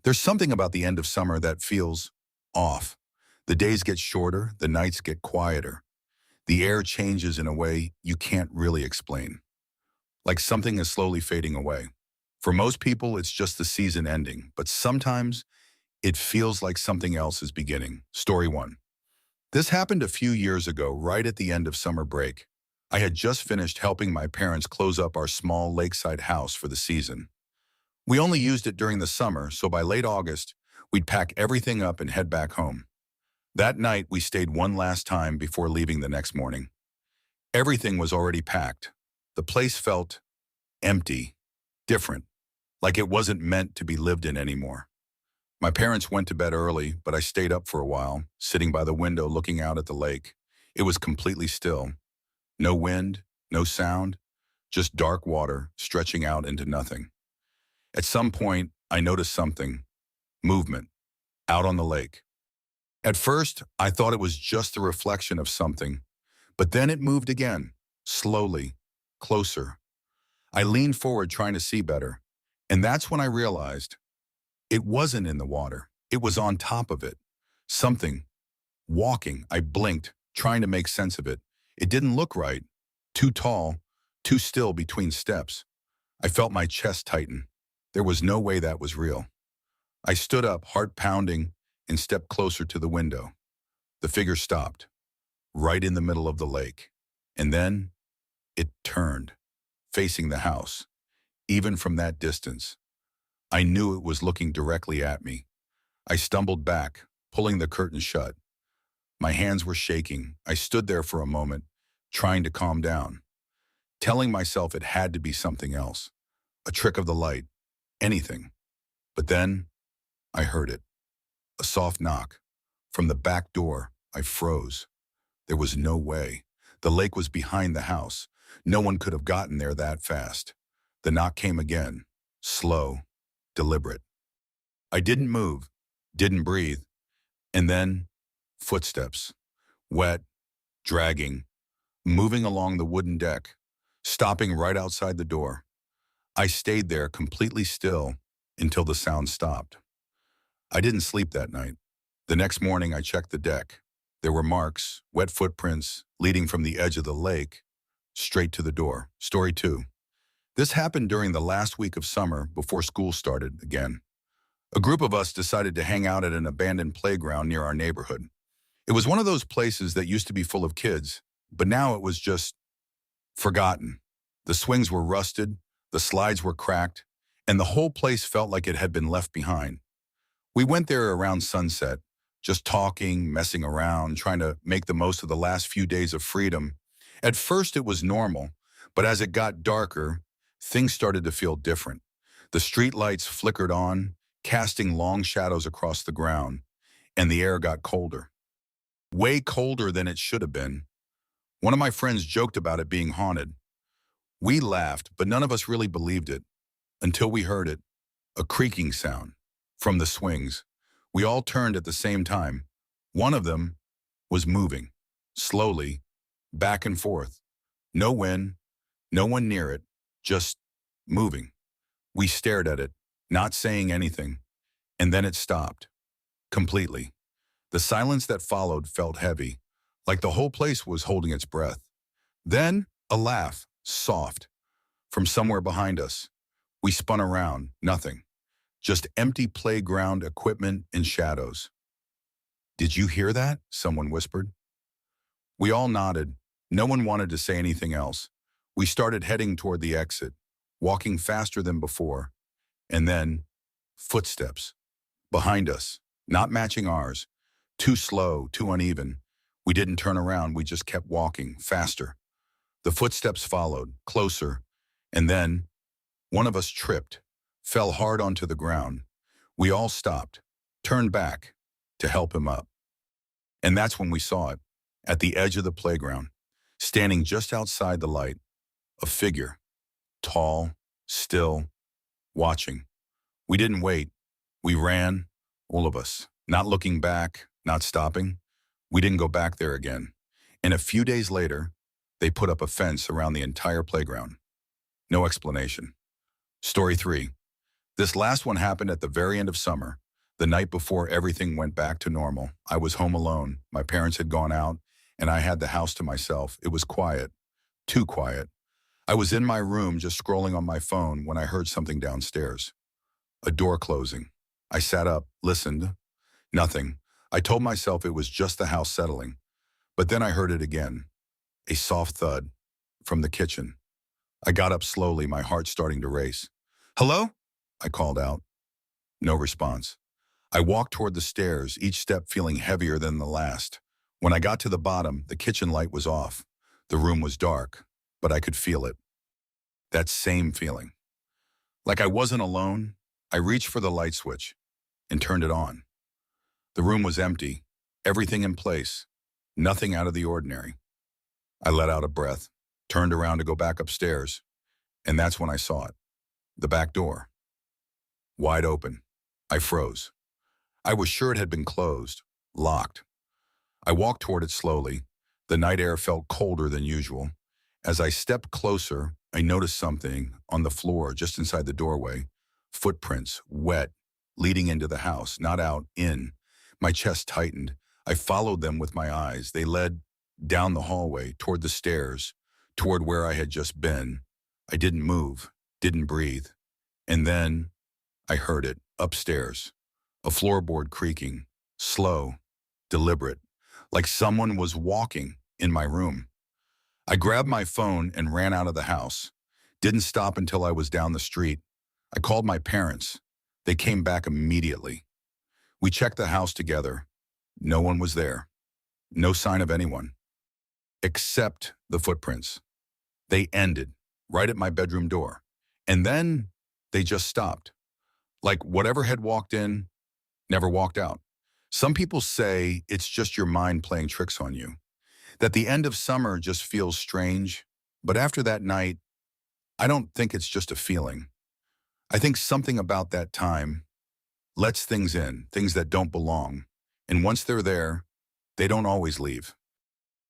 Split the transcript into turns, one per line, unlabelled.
There's something about the end of summer that feels off. The days get shorter, the nights get quieter. The air changes in a way you can't really explain, like something is slowly fading away. For most people, it's just the season ending, but sometimes it feels like something else is beginning. Story 1. This happened a few years ago, right at the end of summer break. I had just finished helping my parents close up our small lakeside house for the season. We only used it during the summer, so by late August, we'd pack everything up and head back home. That night, we stayed one last time before leaving the next morning. Everything was already packed. The place felt empty, different, like it wasn't meant to be lived in anymore. My parents went to bed early, but I stayed up for a while, sitting by the window looking out at the lake. It was completely still. No wind, no sound, just dark water stretching out into nothing. At some point, I noticed something, movement, out on the lake. At first, I thought it was just the reflection of something, but then it moved again, slowly, closer. I leaned forward trying to see better, and that's when I realized it wasn't in the water. It was on top of it. Something, walking. I blinked, trying to make sense of it. It didn't look right. Too tall, too still between steps. I felt my chest tighten. There was no way that was real. I stood up, heart pounding, and stepped closer to the window. The figure stopped, right in the middle of the lake. And then it turned, facing the house. Even from that distance, I knew it was looking directly at me. I stumbled back, pulling the curtain shut. My hands were shaking. I stood there for a moment, trying to calm down, telling myself it had to be something else, a trick of the light, anything. But then I heard it, a soft knock. From the back door, I froze. There was no way. The lake was behind the house. No one could have gotten there that fast. The knock came again, slow, deliberate. I didn't move, didn't breathe, and then footsteps, wet, dragging, moving along the wooden deck, stopping right outside the door. I stayed there completely still until the sound stopped. I didn't sleep that night. The next morning I checked the deck. There were marks, wet footprints, leading from the edge of the lake straight to the door. Story 2. This happened during the last week of summer before school started again. A group of us decided to hang out at an abandoned playground near our neighborhood. It was one of those places that used to be full of kids, but now it was just forgotten. The swings were rusted, the slides were cracked, and the whole place felt like it had been left behind. We went there around sunset, just talking, messing around, trying to make the most of the last few days of freedom. At first it was normal, but as it got darker, things started to feel different. The street lights flickered on, casting long shadows across the ground, and the air got colder. Way colder than it should have been. One of my friends joked about it being haunted. We laughed, but none of us really believed it, until we heard it, a creaking sound from the swings. We all turned at the same time. One of them was moving, slowly, back and forth. No wind, no one near it, just moving. We stared at it, not saying anything, and then it stopped, completely. The silence that followed felt heavy, like the whole place was holding its breath. Then, a laugh, soft, from somewhere behind us. We spun around, nothing. Just empty playground equipment and shadows. "Did you hear that?" someone whispered. We all nodded. No one wanted to say anything else. We started heading toward the exit, walking faster than before. And then, footsteps. Behind us, not matching ours. Too slow, too uneven. We didn't turn around, we just kept walking, faster. The footsteps followed, closer, and then one of us tripped, fell hard onto the ground. We all stopped, turned back to help him up. And that's when we saw it, at the edge of the playground, standing just outside the light, a figure, tall, still, watching. We didn't wait. We ran, all of us, not looking back, not stopping. We didn't go back there again. And a few days later, they put up a fence around the entire playground. No explanation. Story 3. This last one happened at the very end of summer, the night before everything went back to normal. I was home alone. My parents had gone out, and I had the house to myself. It was quiet, too quiet. I was in my room just scrolling on my phone when I heard something downstairs. A door closing. I sat up, listened. Nothing. I told myself it was just the house settling. But then I heard it again. A soft thud from the kitchen. I got up slowly, my heart starting to race. "Hello?" I called out. No response. I walked toward the stairs, each step feeling heavier than the last. When I got to the bottom, the kitchen light was off. The room was dark, but I could feel it. That same feeling. Like I wasn't alone, I reached for the light switch and turned it on. The room was empty, everything in place, nothing out of the ordinary. I let out a breath, turned around to go back upstairs, and that's when I saw it. The back door. Wide open. I froze. I was sure it had been closed, locked. I walked toward it slowly. The night air felt colder than usual. As I stepped closer, I noticed something on the floor just inside the doorway. Footprints, wet, leading into the house, not out, in. My chest tightened. I followed them with my eyes. They led down the hallway, toward the stairs, toward where I had just been. I didn't move, didn't breathe. And then I heard it, upstairs. A floorboard creaking, slow, deliberate, like someone was walking in my room. I grabbed my phone and ran out of the house. Didn't stop until I was down the street. I called my parents. They came back immediately. We checked the house together. No one was there. No sign of anyone. Except the footprints. They ended right at my bedroom door. And then they just stopped. Like whatever had walked in never walked out. Some people say it's just your mind playing tricks on you, that the end of summer just feels strange. But after that night, I don't think it's just a feeling. I think something about that time lets things in, things that don't belong. And once they're there, they don't always leave.